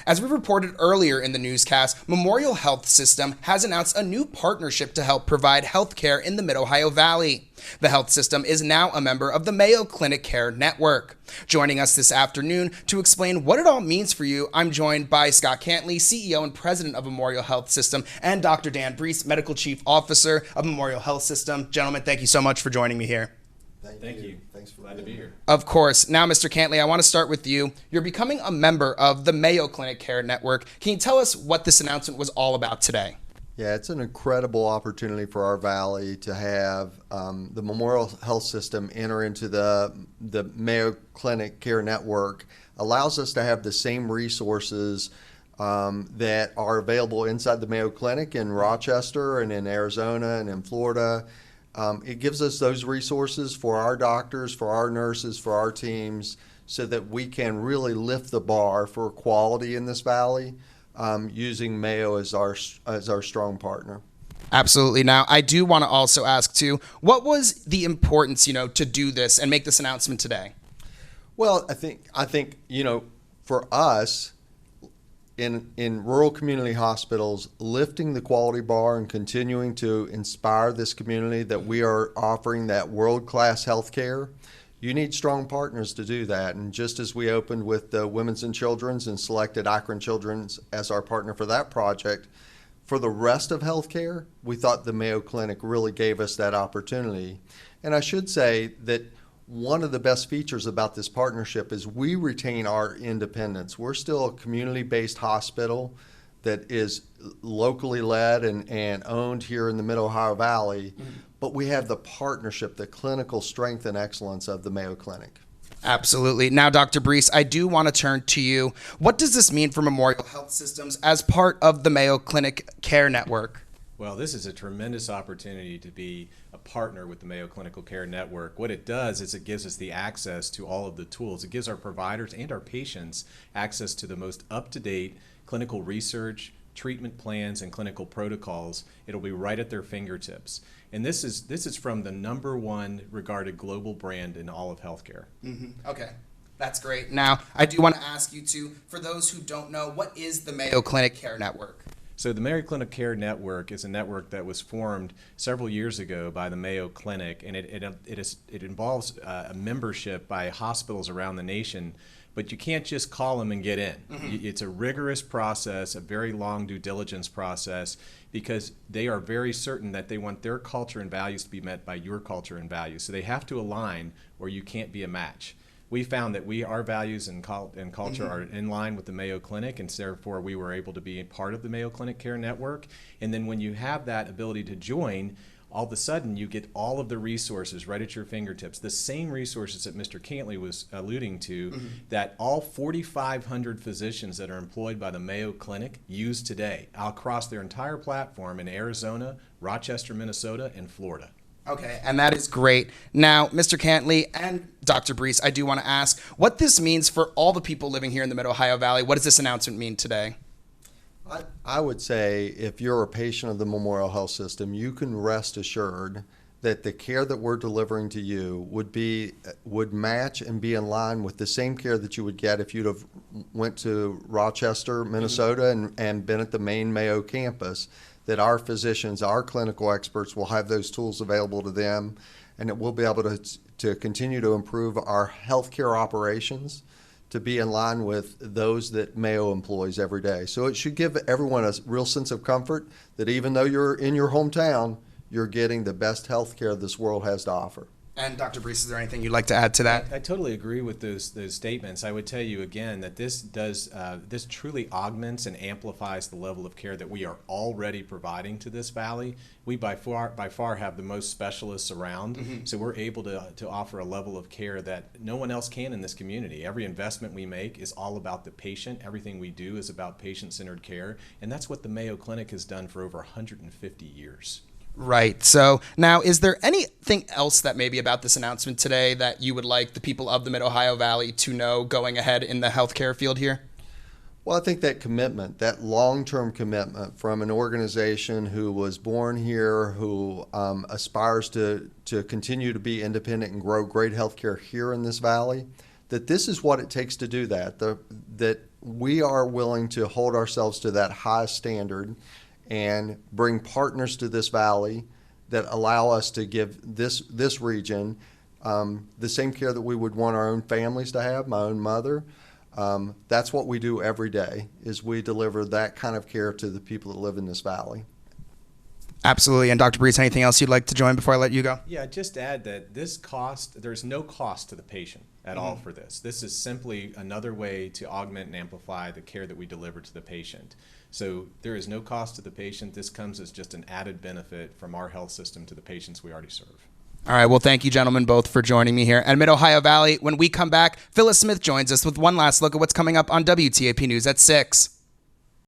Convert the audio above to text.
As we reported earlier in the newscast, Memorial Health System has announced a new partnership to help provide health care in the Mid-Ohio Valley. The health system is now a member of the Mayo Clinic Care Network. Joining us this afternoon to explain what it all means for you, I'm joined by Scott Cantley, CEO and President of Memorial Health System, and Dr. Dan Brees, Medical Chief Officer of Memorial Health System. Gentlemen, thank you so much for joining me here. Thank you. Thanks for glad to be here. Of course. Now, Mr. Cantley, I want to start with you. You're becoming a member of the Mayo Clinic Care Network. Can you tell us what this announcement was all about today? Yeah, it's an incredible opportunity for our valley to have the Memorial Health System enter into the Mayo Clinic Care Network. Allows us to have the same resources that are available inside the Mayo Clinic in Rochester and in Arizona and in Florida. It gives us those resources for our doctors, for our nurses, for our teams, so that we can really lift the bar for quality in this valley, using Mayo as our strong partner. Absolutely. Now, I do want to also ask too, what was the importance, to do this and make this announcement today? Well, I think for us, in rural community hospitals, lifting the quality bar and continuing to inspire this community that we are offering that world-class health care, you need strong partners to do that. And just as we opened with the Women's and Children's and selected Akron Children's as our partner for that project, for the rest of healthcare, we thought the Mayo Clinic really gave us that opportunity. And I should say that one of the best features about this partnership is we retain our independence. We're still a community-based hospital that is locally led and owned here in the Mid-Ohio Valley, but we have the partnership, the clinical strength and excellence of the Mayo Clinic. Absolutely. Now, Dr. Brees, I do want to turn to you. What does this mean for Memorial Health Systems as part of the Mayo Clinic Care Network? Well, this is a tremendous opportunity to be a partner with the Mayo Clinical Care Network. What it does is it gives us the access to all of the tools. It gives our providers and our patients access to the most up-to-date clinical research, treatment plans, and clinical protocols. It'll be right at their fingertips. And this is from the #1 regarded global brand in all of healthcare. Okay. That's great. Now, I do want to ask you too, for those who don't know, what is the Mayo Clinic Care Network? So the Mayo Clinic Care Network is a network that was formed several years ago by the Mayo Clinic, and it involves a membership by hospitals around the nation, but you can't just call them and get in. It's a rigorous process, a very long due diligence process, because they are very certain that they want their culture and values to be met by your culture and values. So they have to align or you can't be a match. We found that our values and culture are in line with the Mayo Clinic, and therefore we were able to be a part of the Mayo Clinic Care Network. And then when you have that ability to join, all of a sudden you get all of the resources right at your fingertips, the same resources that Mr. Cantley was alluding to, that all 4,500 physicians that are employed by the Mayo Clinic use today across their entire platform in Arizona, Rochester, Minnesota, and Florida. Okay, and that is great. Now, Mr. Cantley and Dr. Brees, I do want to ask what this means for all the people living here in the Mid-Ohio Valley. What does this announcement mean today? I would say if you're a patient of the Memorial Health System, you can rest assured that the care that we're delivering to you would match and be in line with the same care that you would get if you'd have went to Rochester, Minnesota, and been at the main Mayo campus. That our physicians, our clinical experts will have those tools available to them, and that we'll be able to continue to improve our healthcare operations to be in line with those that Mayo employs every day. So it should give everyone a real sense of comfort that even though you're in your hometown, you're getting the best healthcare this world has to offer. And Dr. Brees, is there anything you'd like to add to that? I totally agree with those statements. I would tell you again that this truly augments and amplifies the level of care that we are already providing to this valley. We by far have the most specialists around, so we're able to offer a level of care that no one else can in this community. Every investment we make is all about the patient. Everything we do is about patient-centered care, and that's what the Mayo Clinic has done for over 150 years. Right. So now, is there anything else that maybe about this announcement today that you would like the people of the Mid-Ohio Valley to know going ahead in the healthcare field here? Well, I think that commitment, that long-term commitment from an organization who was born here, who aspires to continue to be independent and grow great healthcare here in this valley, that this is what it takes to do that. That we are willing to hold ourselves to that high standard and bring partners to this valley that allow us to give this region the same care that we would want our own families to have, my own mother. That's what we do every day, is we deliver that kind of care to the people that live in this valley. Absolutely. And Dr. Brees, anything else you'd like to join before I let you go? Yeah, just add that there's no cost to the patient at all for this. This is simply another way to augment and amplify the care that we deliver to the patient. So there is no cost to the patient. This comes as just an added benefit from our health system to the patients we already serve. All right. Well, thank you, gentlemen, both for joining me here at Mid-Ohio Valley. When we come back, Phyllis Smith joins us with one last look at what's coming up on WTAP News at 6.